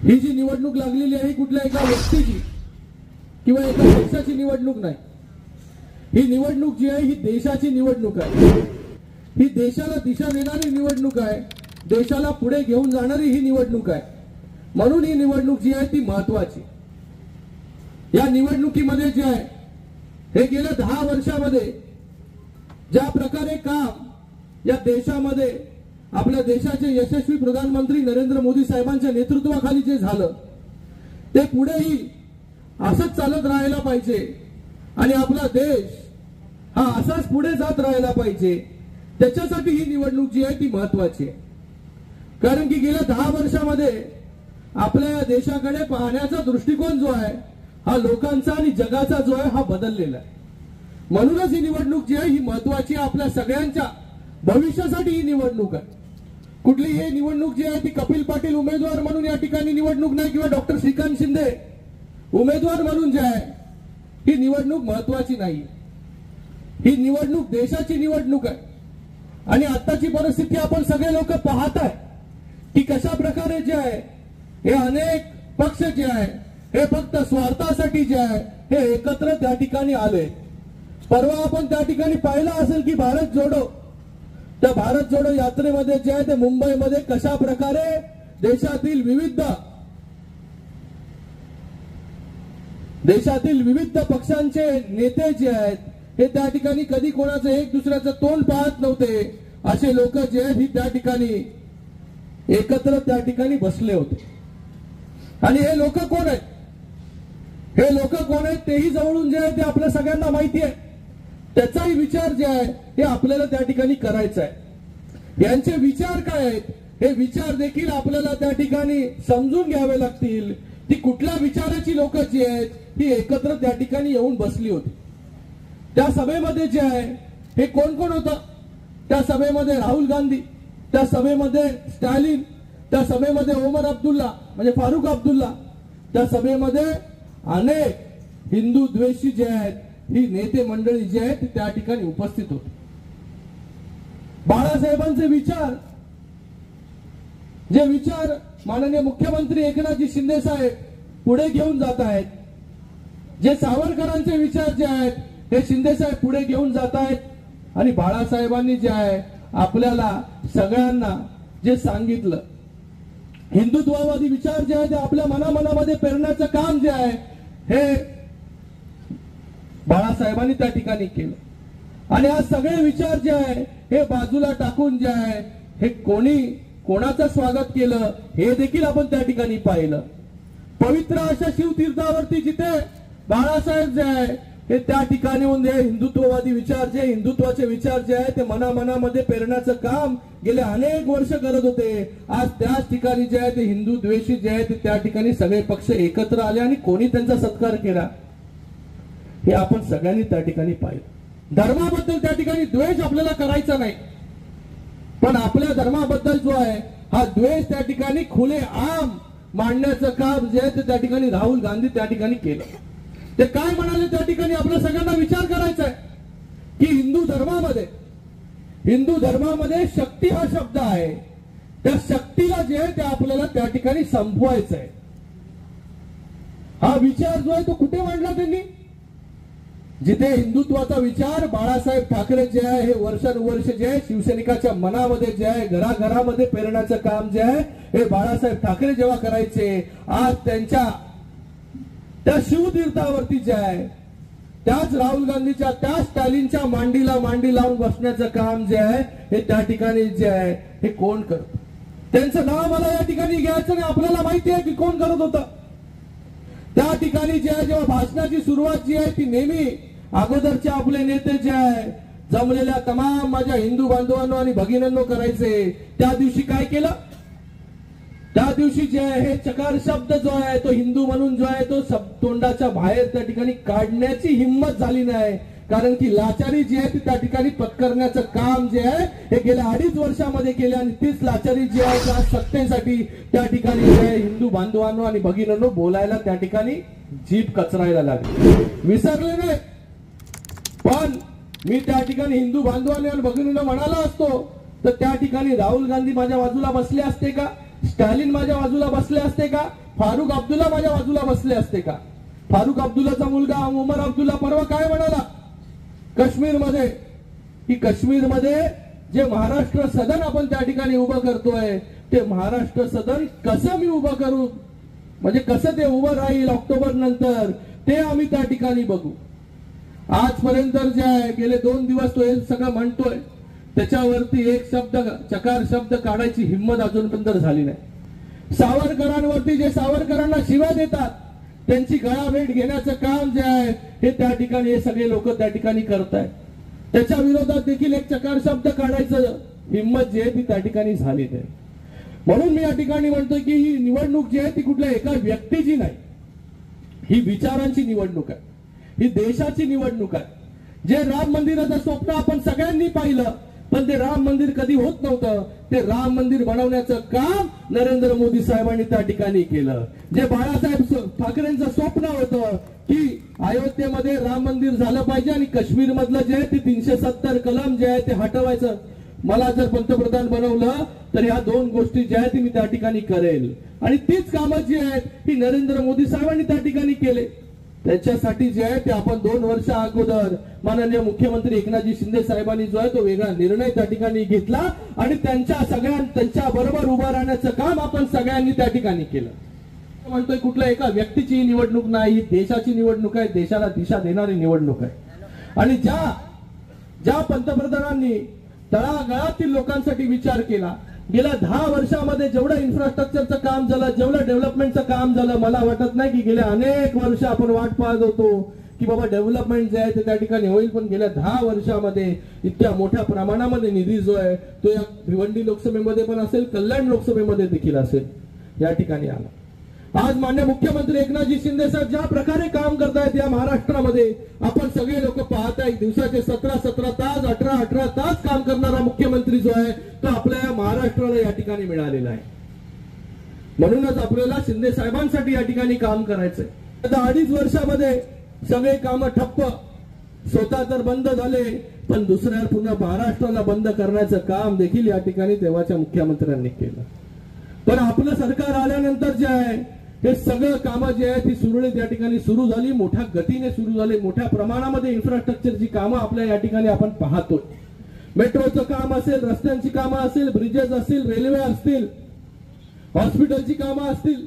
ही जी निवडणूक लागलेली आहे कुठल्या एका व्यक्तीची किंवा एका पक्षाची निवडणूक नाही। ही निवडणूक जी आहे ही देशाची निवडणूक आहे। ही देशाला दिशा देणारी निवडणूक आहे, देशाला पुढे घेऊन जाणारी ही निवडणूक आहे। म्हणून ही निवडणूक जी आहे ती महत्त्वाची। या निवडणुकीमध्ये जे आहे हे गेल्या 10 वर्षामध्ये ज्या प्रकारे काम या देशामध्ये आपल्या देशाचे यशस्वी प्रधानमंत्री नरेंद्र मोदी साहेबांच्या नेतृत्वाखाली जे झालं ते पुढेही असंच चालत राहायला पाहिजे आणि आपला देश हा असाच पुढे जात राहायला पाहिजे। त्याच्यासाठी ही निवडणूक जी आहे ती महत्त्वाची आहे। कारण की गेल्या 10 वर्षामध्ये आपल्या देशाकडे पाहण्याचा दृष्टिकोन जो आहे हा लोकांचा आणि जगाचा जो आहे हा बदललेला आहे। म्हणूनच ही निवडणूक जी आहे ही महत्त्वाची आहे। आपल्या सगळ्यांच्या भविष्यासाठी ही निवडणूक आहे। कुठली ही निवडणूक जी आहे ती कपिल पाटील उमेदवार म्हणून या ठिकाणी निवडणूक नाही किंवा डॉक्टर श्रीकांत शिंदे उमेदवार म्हणून जे आहे ही निवडणूक महत्त्वाची नाही। ही निवडणूक देशाची निवडणूक आहे। आणि आताची परिस्थिती आपण सगळे लोक पाहताय की कशा प्रकारे जे आहे हे अनेक पक्ष जे आहे हे फक्त स्वार्थासाठी जे आहे हे एकत्र त्या ठिकाणी आले। परवा आपण त्या ठिकाणी पाहिलं असेल की भारत जोडो त्या भारत जोडो यात्रेमध्ये जे आहे ते मुंबईमध्ये कशा प्रकारे देशातील विविध पक्षांचे नेते जे आहेत हे त्या ठिकाणी कधी कोणाचं एक दुसऱ्याचं तोंड पाहत नव्हते असे लोक जे आहेत ही त्या ठिकाणी एकत्र त्या ठिकाणी बसले होते। आणि हे लोक कोण आहेत, हे लोक कोण आहेत तेही जवळून जे आहे ते आपल्या सगळ्यांना माहिती आहे। त्याचाही विचार जे आहे हे आपल्याला त्या ठिकाणी करायचा आहे। यांचे विचार काय आहेत हे विचार देखील आपल्याला त्या ठिकाणी समजून घ्यावे लागतील। ती कुठल्या विचाराची लोक जी आहेत ही एकत्र त्या ठिकाणी येऊन बसली होती। त्या सभेमध्ये जे आहे हे कोण कोण होतं, त्या सभेमध्ये राहुल गांधी, त्या सभेमध्ये स्टॅलिन, त्या सभेमध्ये ओमर अब्दुल्ला म्हणजे फारुख अब्दुल्ला, त्या सभेमध्ये अनेक हिंदू द्वेषी जे आहेत ही नेते मंडळी जे आहेत त्या ठिकाणी उपस्थित होते। बाळासाहेबांचे विचार जे विचार माननीय मुख्यमंत्री एकनाथजी शिंदे साहेब पुढे घेऊन जात आहेत, जे सावरकरांचे विचार जे आहेत हे शिंदे साहेब पुढे घेऊन जात आहेत। आणि बाळासाहेबांनी जे आहे आपल्याला सगळ्यांना जे सांगितलं हिंदुत्ववादी विचार जे आहे ते आपल्या मनामध्ये पेरण्याचं काम जे आहे हे बाळासाहेबांनी त्या ठिकाणी केलं। आणि आज सगळे विचार जे आहे हे बाजूला टाकून जे आहे हे कोणी कोणाचं स्वागत केलं हे देखील आपण त्या ठिकाणी पाहिलं। पवित्र अशा शिवतीर्थावरती जिथे बाळासाहेब जे आहे हे त्या ठिकाणी होऊन हिंदुत्ववादी विचार जे हिंदुत्वाचे विचार जे आहे ते मनामध्ये पेरण्याचं काम गेले अनेक वर्ष करत होते। आज त्याच ठिकाणी जे आहे ते हिंदू द्वेषी जे आहे ते त्या ठिकाणी सगळे पक्ष एकत्र आले आणि कोणी त्यांचा सत्कार केला हे आपण सगळ्यांनी त्या ठिकाणी पाहिलं। धर्माबद्दल त्या ठिकाणी द्वेष आपल्याला करायचा नाही, पण आपल्या धर्माबद्दल जो आहे हा द्वेष त्या ठिकाणी खुले आम मांडण्याचं काम जे आहे ते त्या ठिकाणी राहुल गांधी त्या ठिकाणी केलं। ते काय म्हणाले त्या ठिकाणी आपल्या सगळ्यांना विचार करायचा आहे की हिंदू धर्मामध्ये शक्ती हा शब्द आहे, त्या शक्तीला जे आहे ते आपल्याला त्या ठिकाणी संपवायचं आहे। हा विचार जो आहे तो कुठे मांडला त्यांनी, जिथे हिंदुत्वाचा विचार बाळासाहेब ठाकरे जे आहे हे वर्षानुवर्ष जे आहे शिवसैनिकाच्या मनामध्ये जे आहे घराघरामध्ये पेरण्याचं काम जे आहे हे बाळासाहेब ठाकरे जेव्हा करायचे, आज त्यांच्या त्या शिवतीर्थावरती जे आहे त्याच राहुल गांधीच्या त्याच स्टॅलिनच्या मांडीला मांडी लावून बसण्याचं काम जे आहे हे त्या ठिकाणी जे आहे हे कोण करत, त्यांचं नाव मला या ठिकाणी घ्यायचं नाही, आपल्याला माहिती आहे की कोण करत होतं। त्या ठिकाणी जे आहे जेव्हा भाषणाची सुरुवात जी आहे ती नेहमी अगोदरचे आपले नेते जे आहे जमलेल्या तमाम माझ्या हिंदू बांधवांनो आणि भगिनींनो करायचे, त्या दिवशी काय केलं, त्या दिवशी जे आहे हे चकार शब्द जो आहे तो हिंदू म्हणून जो आहे तो तोंडाच्या बाहेर त्या ठिकाणी काढण्याची हिंमत झाली नाही। कारण की लाचारी जी आहे ती त्या ठिकाणी पत्करण्याचं काम जे आहे हे गेल्या 2.5 वर्षामध्ये केले आणि तीच लाचारी जी आहे त्या सत्तेसाठी त्या ठिकाणी जे आहे हिंदू बांधवांनो आणि भगिनींनो बोलायला त्या ठिकाणी जीभ कचरायला लागली। विसरले नाही, पण मी त्या ठिकाणी हिंदू बांधवांनी आणि भगिनींना म्हणाला असतो तर त्या ठिकाणी राहुल गांधी माझ्या बाजूला बसले असते का, स्टॅलिन माझ्या बाजूला बसले असते का, फारुख अब्दुल्ला माझ्या बाजूला बसले असते का? फारुख अब्दुल्लाचा मुलगा उमर अब्दुल्ला परवा काय म्हणाला काश्मीरमध्ये, की काश्मीरमध्ये जे महाराष्ट्र सदन आपण त्या ठिकाणी उभं करतोय ते महाराष्ट्र सदन कसं मी उभं करू, म्हणजे कसं ते उभं राहील ऑक्टोबर नंतर ते आम्ही त्या ठिकाणी बघू. आजपर्यंत जे आहे गेले 2 दिवस तो हे सगळं म्हणतोय, त्याच्यावरती एक शब्द चकार शब्द काढायची हिंमत अजूनपर्यंत झाली नाही. सावरकरांवरती जे सावरकरांना शिव्या देतात त्यांची गळाभेट घेण्याचं काम जे आहे हे त्या ठिकाणी हे सगळे लोक त्या ठिकाणी करतायत. त्याच्या विरोधात देखील एक चकार शब्द काढायचं हिंमत जी आहे ती त्या ठिकाणी झाली नाही. म्हणून मी या ठिकाणी म्हणतोय की ही निवडणूक जी आहे ती कुठल्या एका व्यक्तीची नाही, ही विचारांची निवडणूक आहे, ही देशाची निवडणूक आहे. जे राम मंदिराचं स्वप्न आपण सगळ्यांनी पाहिलं पण ते राम मंदिर कधी होत नव्हतं, ते राम मंदिर बनवण्याचं काम नरेंद्र मोदी साहेबांनी त्या ठिकाणी केलं. जे बाळासाहेब ठाकरेंचं स्वप्न होतं की अयोध्येमध्ये राम मंदिर झालं पाहिजे आणि काश्मीर मधलं जे आहे ते 370 कलम जे आहे ते हटवायचं, मला जर पंतप्रधान बनवलं तर ह्या 2 गोष्टी ज्या आहेत मी त्या ठिकाणी करेल. आणि तीच कामं जी आहेत ही नरेंद्र मोदी साहेबांनी त्या ठिकाणी केले. त्याच्यासाठी जे आहे ते आपण 2 वर्ष अगोदर माननीय मुख्यमंत्री एकनाथजी शिंदे साहेबांनी जो आहे तो वेगळा निर्णय त्या ठिकाणी घेतला आणि त्यांच्या बरोबर उभं राहण्याचं काम आपण सगळ्यांनी त्या ठिकाणी केलं. म्हणतोय कुठल्या एका व्यक्तीची निवडणूक नाही, देशाची निवडणूक आहे, देशाला दिशा देणारी निवडणूक आहे. आणि ज्या पंतप्रधानांनी तळागाळातील लोकांसाठी विचार केला, गेल्या 10 वर्षामध्ये जेवढं इन्फ्रास्ट्रक्चरचं काम झालं, जेवढं डेव्हलपमेंटचं काम झालं, मला वाटत नाही की गेल्या अनेक वर्ष आपण वाट पाहत होतो की बाबा डेव्हलपमेंट जे आहे ते त्या ठिकाणी होईल, पण गेल्या 10 वर्षामध्ये इतक्या मोठ्या प्रमाणामध्ये निधी जो आहे तो या भिवंडी लोकसभेमध्ये पण असेल, कल्याण लोकसभेमध्ये देखील असेल, या ठिकाणी आला. आज माननीय मुख्यमंत्री एकनाथजी शिंदे साहेब ज्या प्रकारे काम करतायत या महाराष्ट्रामध्ये आपण सगळे लोक पाहताय. दिवसाचे 17 तास 18 तास काम करणारा मुख्यमंत्री जो आहे तो आपल्या या महाराष्ट्राला या ठिकाणी मिळालेला आहे. म्हणूनच आपल्याला शिंदे साहेबांसाठी या ठिकाणी काम करायचंय. आता 2.5 वर्षामध्ये सगळे काम ठप्प, स्वतः तर बंद झाले पण दुसऱ्या पुन्हा महाराष्ट्राला बंद करण्याचं काम देखील या ठिकाणी तेव्हाच्या मुख्यमंत्र्यांनी केलं. पण आपलं सरकार आल्यानंतर जे आहे हे सगळं कामं जे आहे ती सुरळीत या ठिकाणी सुरू झाली, मोठ्या गतीने सुरू झाली. मोठ्या प्रमाणामध्ये इन्फ्रास्ट्रक्चरची कामं आपल्या या ठिकाणी आपण पाहतोय. मेट्रोचं काम असेल, रस्त्यांची कामं असेल, ब्रिजेस असतील, रेल्वे असतील, हॉस्पिटलची कामं असतील,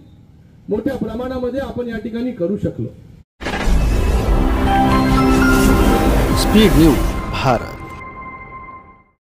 मोठ्या प्रमाणामध्ये आपण या ठिकाणी करू शकलो. Speed news Bharat.